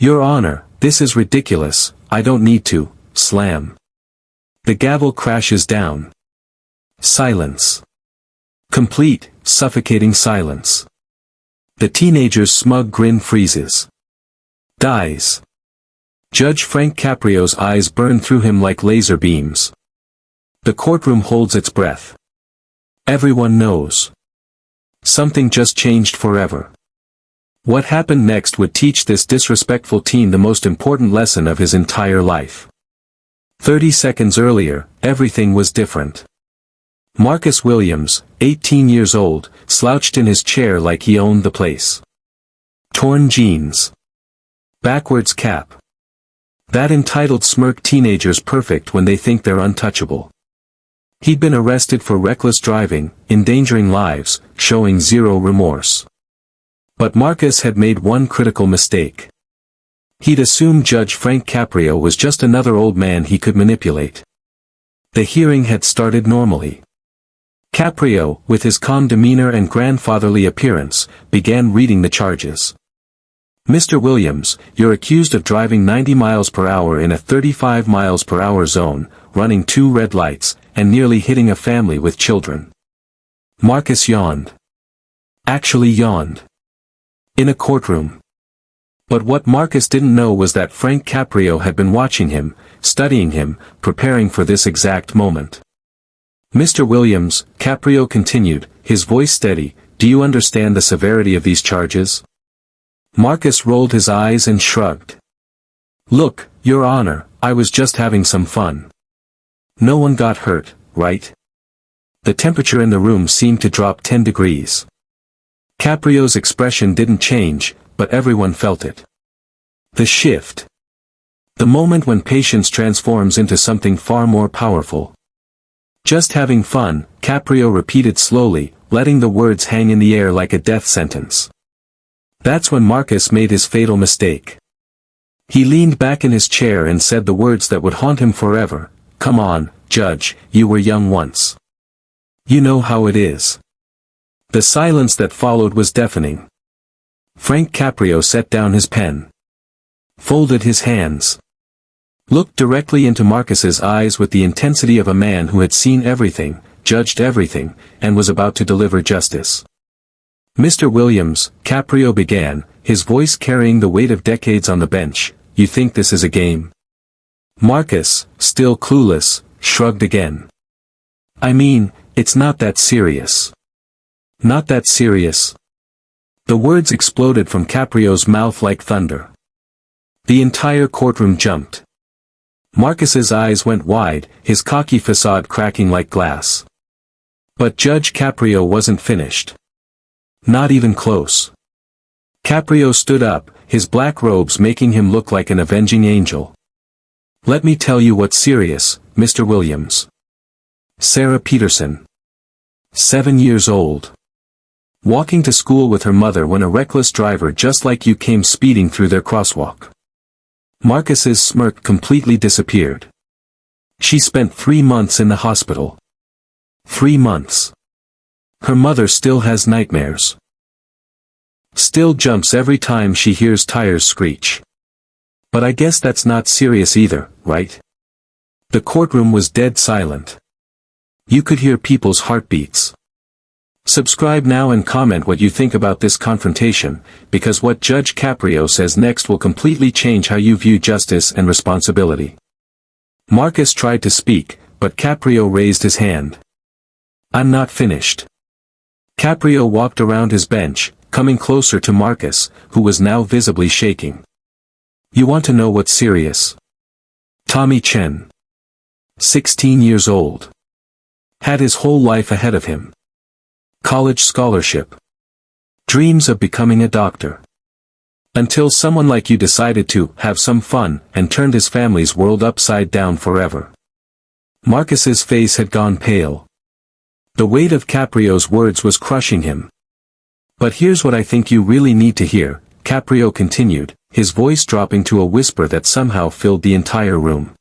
Your Honor, this is ridiculous, I don't need to, slam. The gavel crashes down. Silence. Complete, suffocating silence. The teenager's smug grin freezes. Dies. Judge Frank Caprio's eyes burn through him like laser beams. The courtroom holds its breath. Everyone knows. Something just changed forever. What happened next would teach this disrespectful teen the most important lesson of his entire life. 30 seconds earlier, everything was different. Marcus Williams, 18 years old, slouched in his chair like he owned the place. Torn jeans. Backwards cap. That entitled smirk teenagers perfect when they think they're untouchable. He'd been arrested for reckless driving, endangering lives, showing zero remorse. But Marcus had made one critical mistake. He'd assumed Judge Frank Caprio was just another old man he could manipulate. The hearing had started normally. Caprio, with his calm demeanor and grandfatherly appearance, began reading the charges. Mr. Williams, you're accused of driving 90 miles per hour in a 35 miles per hour zone, running 2 red lights, and nearly hitting a family with children. Marcus yawned. Actually yawned. In a courtroom. But what Marcus didn't know was that Frank Caprio had been watching him, studying him, preparing for this exact moment. Mr. Williams, Caprio continued, his voice steady, do you understand the severity of these charges? Marcus rolled his eyes and shrugged. Look, Your Honor, I was just having some fun. No one got hurt, right? The temperature in the room seemed to drop 10 degrees. Caprio's expression didn't change, but everyone felt it. The shift. The moment when patience transforms into something far more powerful. Just having fun, Caprio repeated slowly, letting the words hang in the air like a death sentence. That's when Marcus made his fatal mistake. He leaned back in his chair and said the words that would haunt him forever, come on, Judge, you were young once. You know how it is. The silence that followed was deafening. Frank Caprio set down his pen. Folded his hands. Looked directly into Marcus's eyes with the intensity of a man who had seen everything, judged everything, and was about to deliver justice. Mr. Williams, Caprio began, his voice carrying the weight of decades on the bench, you think this is a game? Marcus, still clueless, shrugged again. I mean, it's not that serious. Not that serious. The words exploded from Caprio's mouth like thunder. The entire courtroom jumped. Marcus's eyes went wide, his cocky facade cracking like glass. But Judge Caprio wasn't finished. Not even close. Caprio stood up, his black robes making him look like an avenging angel. Let me tell you what's serious, Mr. Williams. Sarah Peterson. 7 years old. Walking to school with her mother when a reckless driver just like you came speeding through their crosswalk. Marcus's smirk completely disappeared. She spent 3 months in the hospital. 3 months. Her mother still has nightmares. Still jumps every time she hears tires screech. But I guess that's not serious either, right? The courtroom was dead silent. You could hear people's heartbeats. Subscribe now and comment what you think about this confrontation, because what Judge Caprio says next will completely change how you view justice and responsibility. Marcus tried to speak, but Caprio raised his hand. I'm not finished. Caprio walked around his bench, coming closer to Marcus, who was now visibly shaking. You want to know what's serious? Tommy Chen. 16 years old. Had his whole life ahead of him. College scholarship. Dreams of becoming a doctor. Until someone like you decided to have some fun and turned his family's world upside down forever. Marcus's face had gone pale. The weight of Caprio's words was crushing him. But here's what I think you really need to hear, Caprio continued, his voice dropping to a whisper that somehow filled the entire room.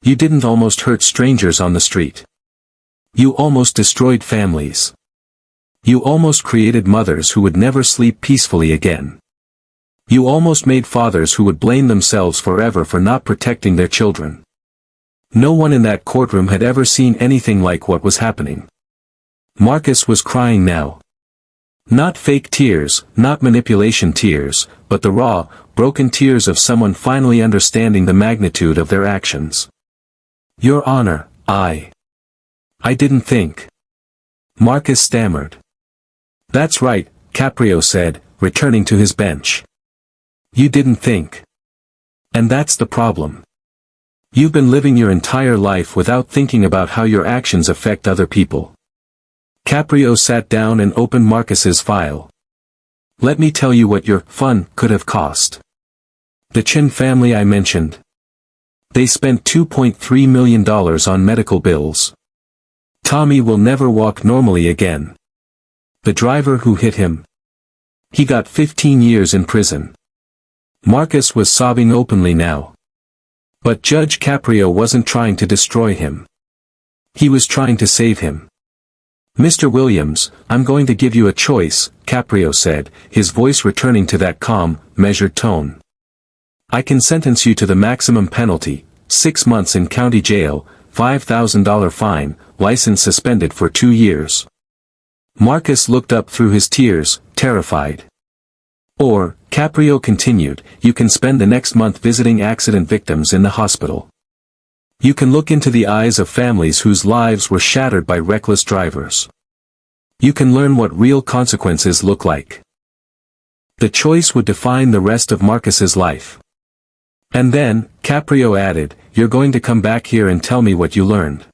You didn't almost hurt strangers on the street. You almost destroyed families. You almost created mothers who would never sleep peacefully again. You almost made fathers who would blame themselves forever for not protecting their children. No one in that courtroom had ever seen anything like what was happening. Marcus was crying now. Not fake tears, not manipulation tears, but the raw, broken tears of someone finally understanding the magnitude of their actions. Your Honor, I didn't think. Marcus stammered. That's right, Caprio said, returning to his bench. You didn't think. And that's the problem. You've been living your entire life without thinking about how your actions affect other people. Caprio sat down and opened Marcus's file. Let me tell you what your fun could have cost. The Chin family I mentioned. They spent $2.3 million on medical bills. Tommy will never walk normally again. The driver who hit him. He got 15 years in prison. Marcus was sobbing openly now. But Judge Caprio wasn't trying to destroy him. He was trying to save him. Mr. Williams, I'm going to give you a choice, Caprio said, his voice returning to that calm, measured tone. I can sentence you to the maximum penalty, 6 months in county jail, $5,000 fine, license suspended for 2 years. Marcus looked up through his tears, terrified. Or, Caprio continued, you can spend the next month visiting accident victims in the hospital. You can look into the eyes of families whose lives were shattered by reckless drivers. You can learn what real consequences look like. The choice would define the rest of Marcus's life. And then, Caprio added, you're going to come back here and tell me what you learned.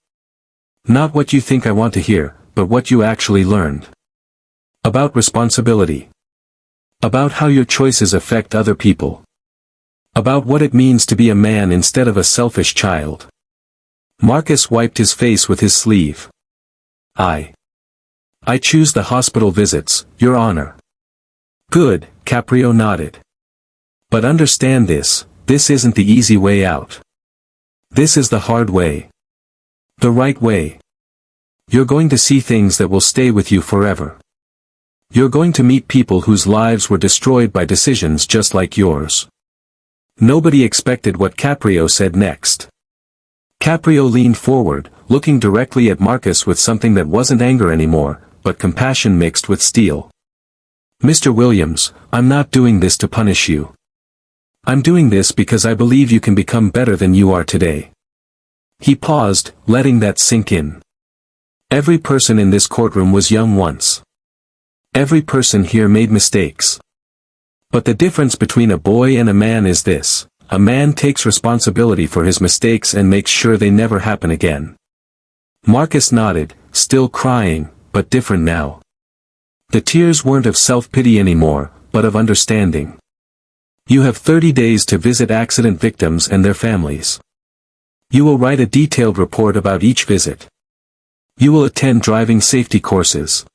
Not what you think I want to hear, but what you actually learned. About responsibility. About how your choices affect other people. About what it means to be a man instead of a selfish child. Marcus wiped his face with his sleeve. I choose the hospital visits, Your Honor. Good, Caprio nodded. But understand this isn't the easy way out. This is the hard way. The right way. You're going to see things that will stay with you forever. You're going to meet people whose lives were destroyed by decisions just like yours. Nobody expected what Caprio said next. Caprio leaned forward, looking directly at Marcus with something that wasn't anger anymore, but compassion mixed with steel. Mr. Williams, I'm not doing this to punish you. I'm doing this because I believe you can become better than you are today. He paused, letting that sink in. Every person in this courtroom was young once. Every person here made mistakes. But the difference between a boy and a man is this. A man takes responsibility for his mistakes and makes sure they never happen again. Marcus nodded, still crying, but different now. The tears weren't of self-pity anymore, but of understanding. You have 30 days to visit accident victims and their families. You will write a detailed report about each visit. You will attend driving safety courses.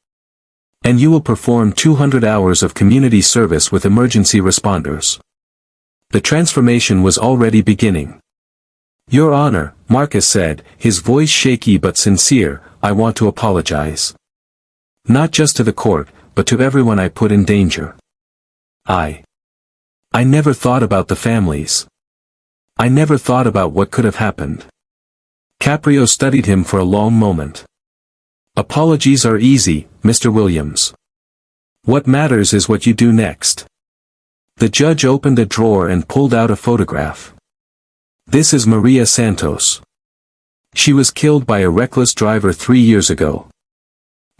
And you will perform 200 hours of community service with emergency responders. The transformation was already beginning. Your Honor, Marcus said, his voice shaky but sincere, I want to apologize. Not just to the court, but to everyone I put in danger. I never thought about the families. I never thought about what could have happened. Caprio studied him for a long moment. Apologies are easy, Mr. Williams. What matters is what you do next. The judge opened a drawer and pulled out a photograph. This is Maria Santos. She was killed by a reckless driver 3 years ago.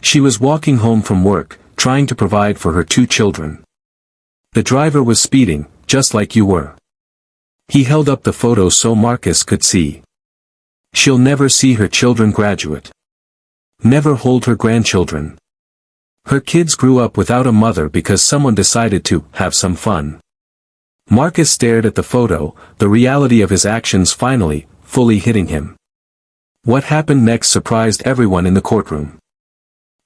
She was walking home from work, trying to provide for her 2 children. The driver was speeding, just like you were. He held up the photo so Marcus could see. She'll never see her children graduate. Never hold her grandchildren. Her kids grew up without a mother because someone decided to have some fun. Marcus stared at the photo, the reality of his actions finally, fully hitting him. What happened next surprised everyone in the courtroom.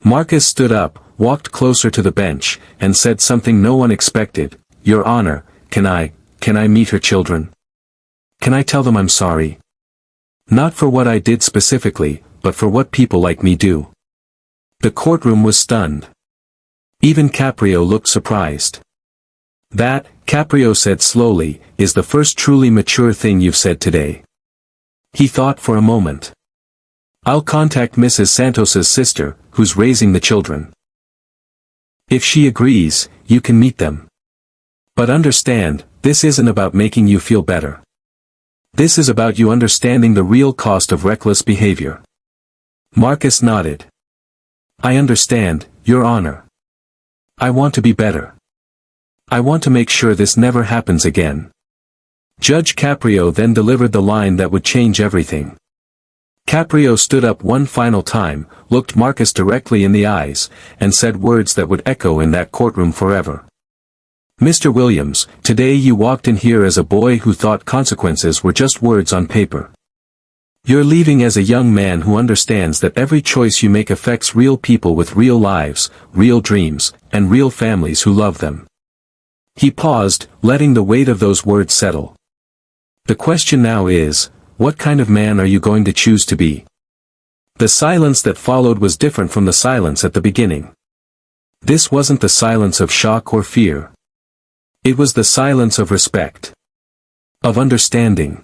Marcus stood up, walked closer to the bench, and said something no one expected. Your Honor, can I meet her children? Can I tell them I'm sorry? Not for what I did specifically, but for what people like me do. The courtroom was stunned. Even Caprio looked surprised. That, Caprio said slowly, is the first truly mature thing you've said today. He thought for a moment. I'll contact Mrs. Santos's sister, who's raising the children. If she agrees, you can meet them. But understand, this isn't about making you feel better. This is about you understanding the real cost of reckless behavior. Marcus nodded. I understand, Your Honor. I want to be better. I want to make sure this never happens again. Judge Caprio then delivered the line that would change everything. Caprio stood up one final time, looked Marcus directly in the eyes, and said words that would echo in that courtroom forever. Mr. Williams, today you walked in here as a boy who thought consequences were just words on paper. You're leaving as a young man who understands that every choice you make affects real people with real lives, real dreams, and real families who love them. He paused, letting the weight of those words settle. The question now is, what kind of man are you going to choose to be? The silence that followed was different from the silence at the beginning. This wasn't the silence of shock or fear. It was the silence of respect. Of understanding.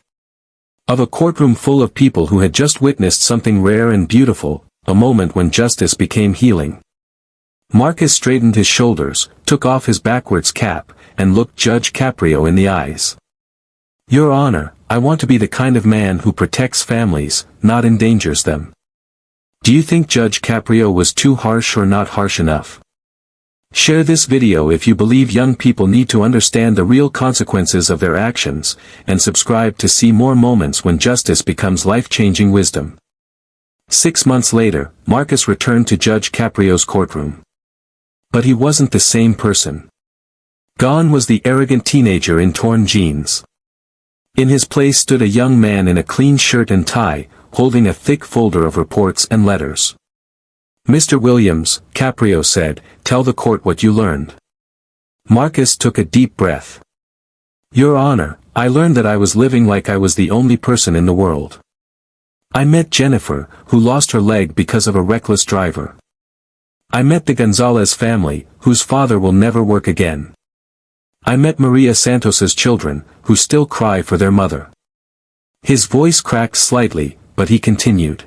Of a courtroom full of people who had just witnessed something rare and beautiful, a moment when justice became healing. Marcus straightened his shoulders, took off his backwards cap, and looked Judge Caprio in the eyes. Your Honor, I want to be the kind of man who protects families, not endangers them. Do you think Judge Caprio was too harsh or not harsh enough? Share this video if you believe young people need to understand the real consequences of their actions, and subscribe to see more moments when justice becomes life-changing wisdom. 6 months later, Marcus returned to Judge Caprio's courtroom. But he wasn't the same person. Gone was the arrogant teenager in torn jeans. In his place stood a young man in a clean shirt and tie, holding a thick folder of reports and letters. Mr. Williams, Caprio said, tell the court what you learned. Marcus took a deep breath. Your Honor, I learned that I was living like I was the only person in the world. I met Jennifer, who lost her leg because of a reckless driver. I met the Gonzalez family, whose father will never work again. I met Maria Santos's children, who still cry for their mother. His voice cracked slightly, but he continued.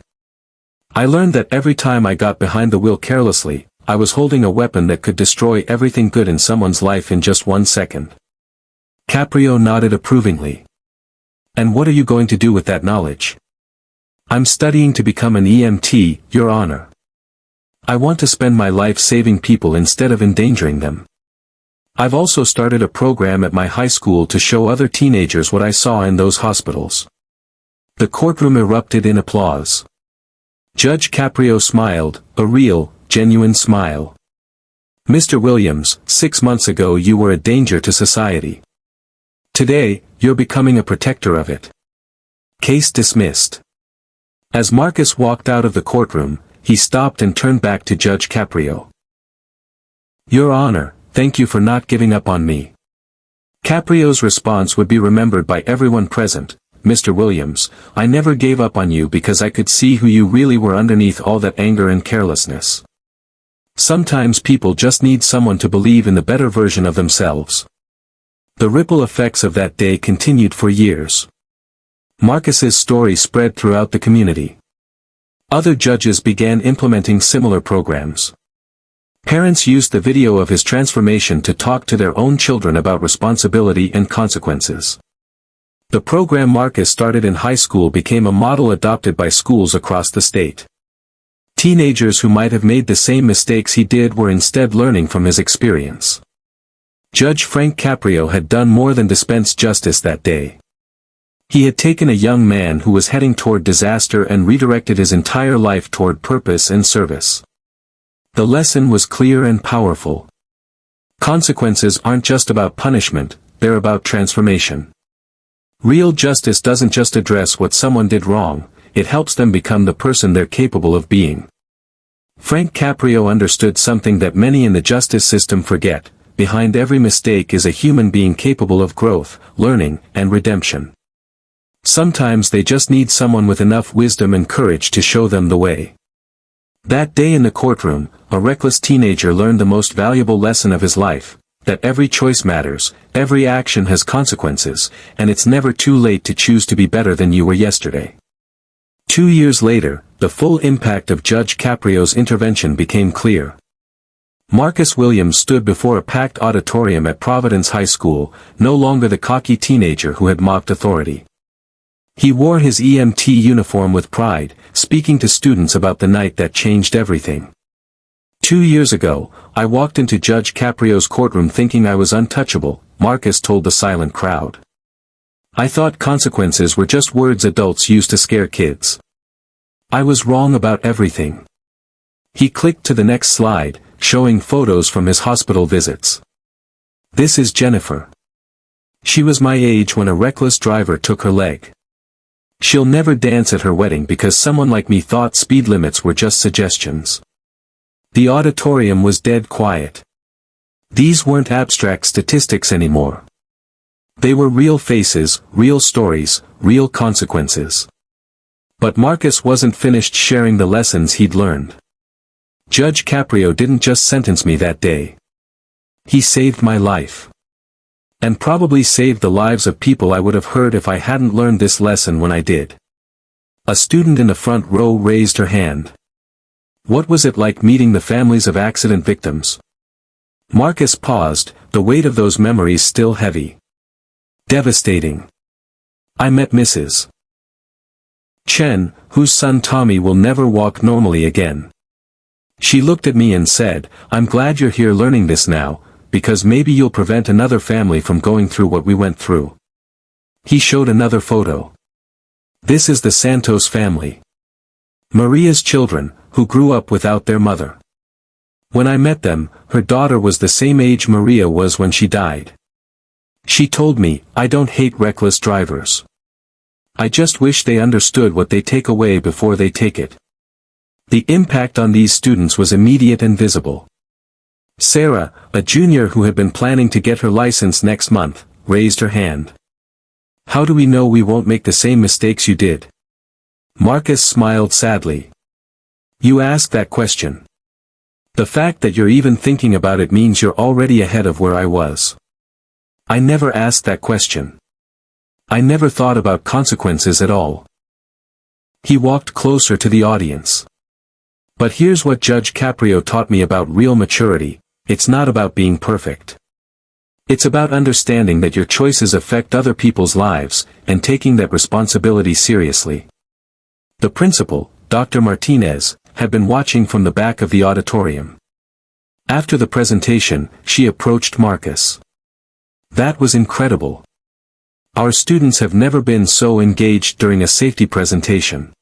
I learned that every time I got behind the wheel carelessly, I was holding a weapon that could destroy everything good in someone's life in just 1 second. Caprio nodded approvingly. And what are you going to do with that knowledge? I'm studying to become an EMT, Your Honor. I want to spend my life saving people instead of endangering them. I've also started a program at my high school to show other teenagers what I saw in those hospitals. The courtroom erupted in applause. Judge Caprio smiled, a real, genuine smile. Mr. Williams, 6 months ago you were a danger to society. Today, you're becoming a protector of it. Case dismissed. As Marcus walked out of the courtroom, he stopped and turned back to Judge Caprio. Your Honor, thank you for not giving up on me. Caprio's response would be remembered by everyone present. Mr. Williams, I never gave up on you because I could see who you really were underneath all that anger and carelessness. Sometimes people just need someone to believe in the better version of themselves. The ripple effects of that day continued for years. Marcus's story spread throughout the community. Other judges began implementing similar programs. Parents used the video of his transformation to talk to their own children about responsibility and consequences. The program Marcus started in high school became a model adopted by schools across the state. Teenagers who might have made the same mistakes he did were instead learning from his experience. Judge Frank Caprio had done more than dispense justice that day. He had taken a young man who was heading toward disaster and redirected his entire life toward purpose and service. The lesson was clear and powerful. Consequences aren't just about punishment, they're about transformation. Real justice doesn't just address what someone did wrong, it helps them become the person they're capable of being. Frank Caprio understood something that many in the justice system forget: behind every mistake is a human being capable of growth, learning, and redemption. Sometimes they just need someone with enough wisdom and courage to show them the way. That day in the courtroom, a reckless teenager learned the most valuable lesson of his life: that every choice matters, every action has consequences, and it's never too late to choose to be better than you were yesterday. 2 years later, the full impact of Judge Caprio's intervention became clear. Marcus Williams stood before a packed auditorium at Providence High School, no longer the cocky teenager who had mocked authority. He wore his EMT uniform with pride, speaking to students about the night that changed everything. 2 years ago, I walked into Judge Caprio's courtroom thinking I was untouchable, Marcus told the silent crowd. I thought consequences were just words adults use to scare kids. I was wrong about everything. He clicked to the next slide, showing photos from his hospital visits. This is Jennifer. She was my age when a reckless driver took her leg. She'll never dance at her wedding because someone like me thought speed limits were just suggestions. The auditorium was dead quiet. These weren't abstract statistics anymore. They were real faces, real stories, real consequences. But Marcus wasn't finished sharing the lessons he'd learned. Judge Caprio didn't just sentence me that day. He saved my life. And probably saved the lives of people I would have hurt if I hadn't learned this lesson when I did. A student in the front row raised her hand. What was it like meeting the families of accident victims? Marcus paused, the weight of those memories still heavy. Devastating. I met Mrs. Chen, whose son Tommy will never walk normally again. She looked at me and said, I'm glad you're here learning this now, because maybe you'll prevent another family from going through what we went through. He showed another photo. This is the Santos family. Maria's children, who grew up without their mother. When I met them, her daughter was the same age Maria was when she died. She told me, I don't hate reckless drivers. I just wish they understood what they take away before they take it. The impact on these students was immediate and visible. Sarah, a junior who had been planning to get her license next month, raised her hand. How do we know we won't make the same mistakes you did? Marcus smiled sadly. You ask that question. The fact that you're even thinking about it means you're already ahead of where I was. I never asked that question. I never thought about consequences at all. He walked closer to the audience. But here's what Judge Caprio taught me about real maturity. It's not about being perfect. It's about understanding that your choices affect other people's lives, and taking that responsibility seriously. The principal, Dr. Martinez, had been watching from the back of the auditorium. After the presentation, she approached Marcus. That was incredible. Our students have never been so engaged during a safety presentation.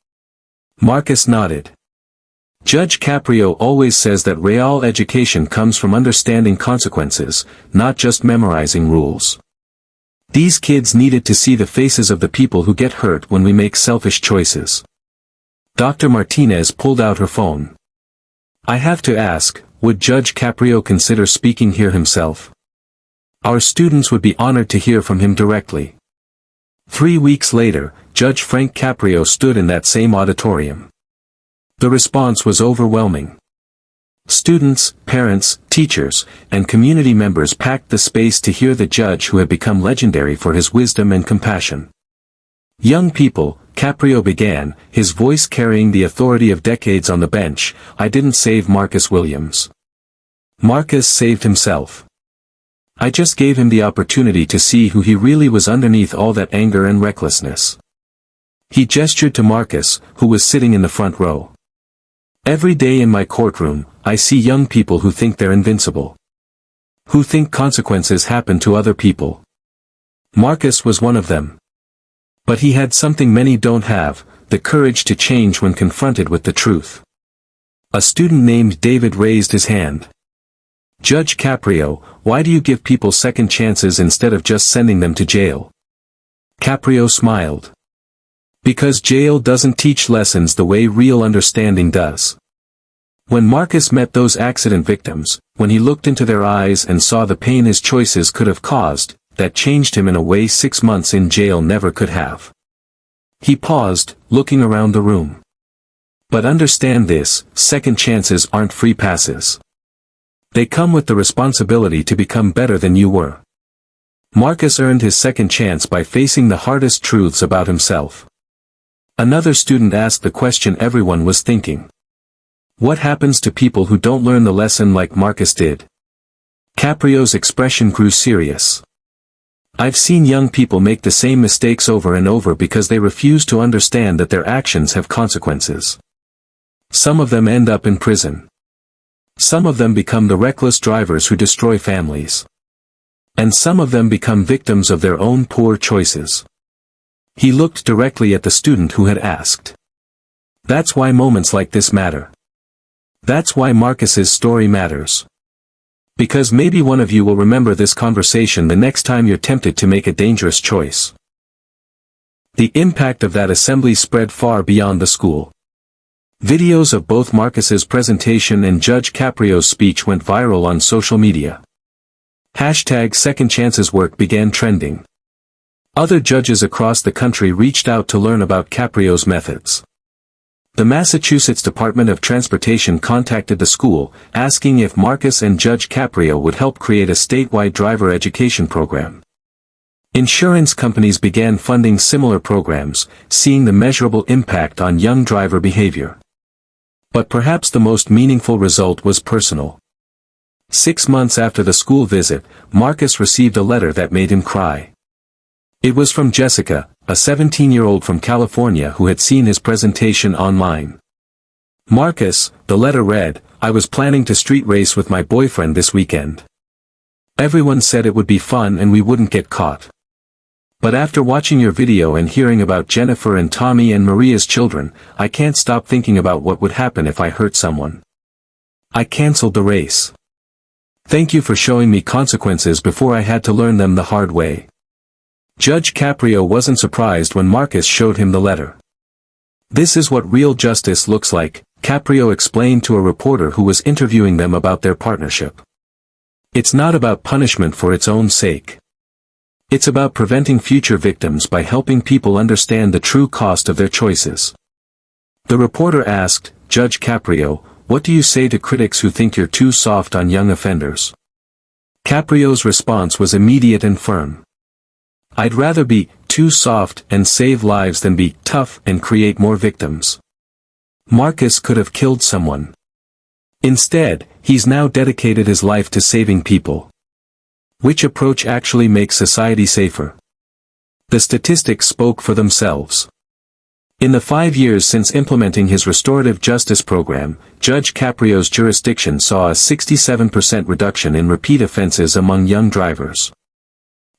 Marcus nodded. Judge Caprio always says that real education comes from understanding consequences, not just memorizing rules. These kids needed to see the faces of the people who get hurt when we make selfish choices. Dr. Martinez pulled out her phone. I have to ask, would Judge Caprio consider speaking here himself? Our students would be honored to hear from him directly. 3 weeks later, Judge Frank Caprio stood in that same auditorium. The response was overwhelming. Students, parents, teachers, and community members packed the space to hear the judge who had become legendary for his wisdom and compassion. Young people, Caprio began, his voice carrying the authority of decades on the bench, I didn't save Marcus Williams. Marcus saved himself. I just gave him the opportunity to see who he really was underneath all that anger and recklessness. He gestured to Marcus, who was sitting in the front row. Every day in my courtroom, I see young people who think they're invincible. Who think consequences happen to other people. Marcus was one of them. But he had something many don't have, the courage to change when confronted with the truth. A student named David raised his hand. Judge Caprio, why do you give people second chances instead of just sending them to jail? Caprio smiled. Because jail doesn't teach lessons the way real understanding does. When Marcus met those accident victims, when he looked into their eyes and saw the pain his choices could have caused, that changed him in a way 6 months in jail never could have. He paused, looking around the room. But understand this, second chances aren't free passes. They come with the responsibility to become better than you were. Marcus earned his second chance by facing the hardest truths about himself. Another student asked the question everyone was thinking. What happens to people who don't learn the lesson like Marcus did? Caprio's expression grew serious. I've seen young people make the same mistakes over and over because they refuse to understand that their actions have consequences. Some of them end up in prison. Some of them become the reckless drivers who destroy families. And some of them become victims of their own poor choices. He looked directly at the student who had asked. That's why moments like this matter. That's why Marcus's story matters. Because maybe one of you will remember this conversation the next time you're tempted to make a dangerous choice. The impact of that assembly spread far beyond the school. Videos of both Marcus's presentation and Judge Caprio's speech went viral on social media. #Second Chances work began trending. Other judges across the country reached out to learn about Caprio's methods. The Massachusetts Department of Transportation contacted the school, asking if Marcus and Judge Caprio would help create a statewide driver education program. Insurance companies began funding similar programs, seeing the measurable impact on young driver behavior. But perhaps the most meaningful result was personal. 6 months after the school visit, Marcus received a letter that made him cry. It was from Jessica, a 17-year-old from California who had seen his presentation online. Marcus, the letter read, I was planning to street race with my boyfriend this weekend. Everyone said it would be fun and we wouldn't get caught. But after watching your video and hearing about Jennifer and Tommy and Maria's children, I can't stop thinking about what would happen if I hurt someone. I canceled the race. Thank you for showing me consequences before I had to learn them the hard way. Judge Caprio wasn't surprised when Marcus showed him the letter. This is what real justice looks like, Caprio explained to a reporter who was interviewing them about their partnership. It's not about punishment for its own sake. It's about preventing future victims by helping people understand the true cost of their choices. The reporter asked, Judge Caprio, what do you say to critics who think you're too soft on young offenders? Caprio's response was immediate and firm. I'd rather be too soft and save lives than be tough and create more victims. Marcus could have killed someone. Instead, he's now dedicated his life to saving people. Which approach actually makes society safer? The statistics spoke for themselves. In the 5 years since implementing his restorative justice program, Judge Caprio's jurisdiction saw a 67% reduction in repeat offenses among young drivers.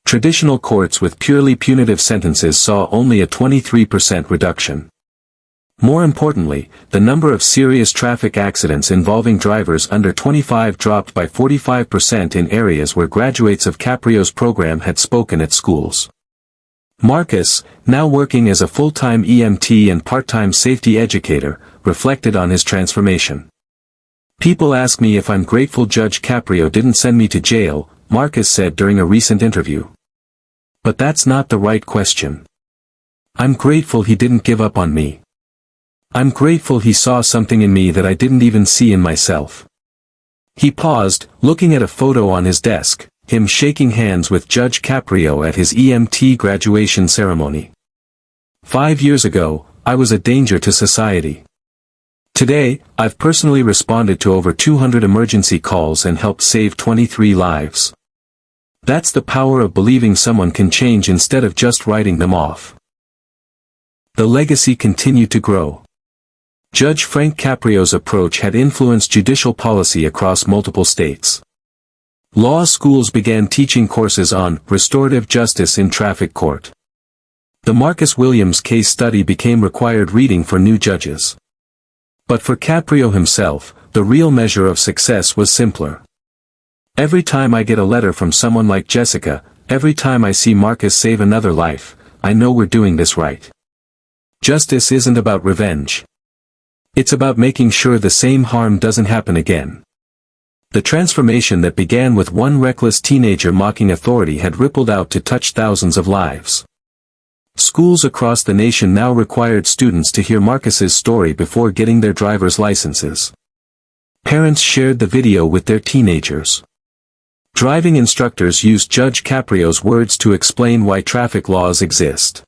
Traditional courts with purely punitive sentences saw only a 23% reduction. More importantly, the number of serious traffic accidents involving drivers under 25 dropped by 45% in areas where graduates of Caprio's program had spoken at schools. Marcus, now working as a full-time EMT and part-time safety educator, reflected on his transformation. People ask me if I'm grateful Judge Caprio didn't send me to jail, Marcus said during a recent interview. But that's not the right question. I'm grateful he didn't give up on me. I'm grateful he saw something in me that I didn't even see in myself. He paused, looking at a photo on his desk, him shaking hands with Judge Caprio at his EMT graduation ceremony. 5 years ago, I was a danger to society. Today, I've personally responded to over 200 emergency calls and helped save 23 lives. That's the power of believing someone can change instead of just writing them off. The legacy continued to grow. Judge Frank Caprio's approach had influenced judicial policy across multiple states. Law schools began teaching courses on restorative justice in traffic court. The Marcus Williams case study became required reading for new judges. But for Caprio himself, the real measure of success was simpler. Every time I get a letter from someone like Jessica, every time I see Marcus save another life, I know we're doing this right. Justice isn't about revenge. It's about making sure the same harm doesn't happen again. The transformation that began with one reckless teenager mocking authority had rippled out to touch thousands of lives. Schools across the nation now required students to hear Marcus's story before getting their driver's licenses. Parents shared the video with their teenagers. Driving instructors used Judge Caprio's words to explain why traffic laws exist.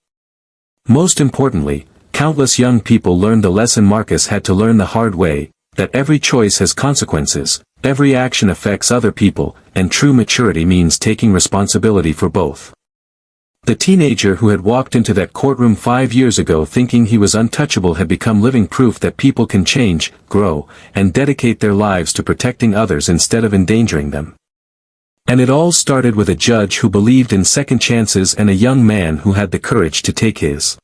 Most importantly, countless young people learned the lesson Marcus had to learn the hard way, that every choice has consequences, every action affects other people, and true maturity means taking responsibility for both. The teenager who had walked into that courtroom 5 years ago thinking he was untouchable had become living proof that people can change, grow, and dedicate their lives to protecting others instead of endangering them. And it all started with a judge who believed in second chances and a young man who had the courage to take his.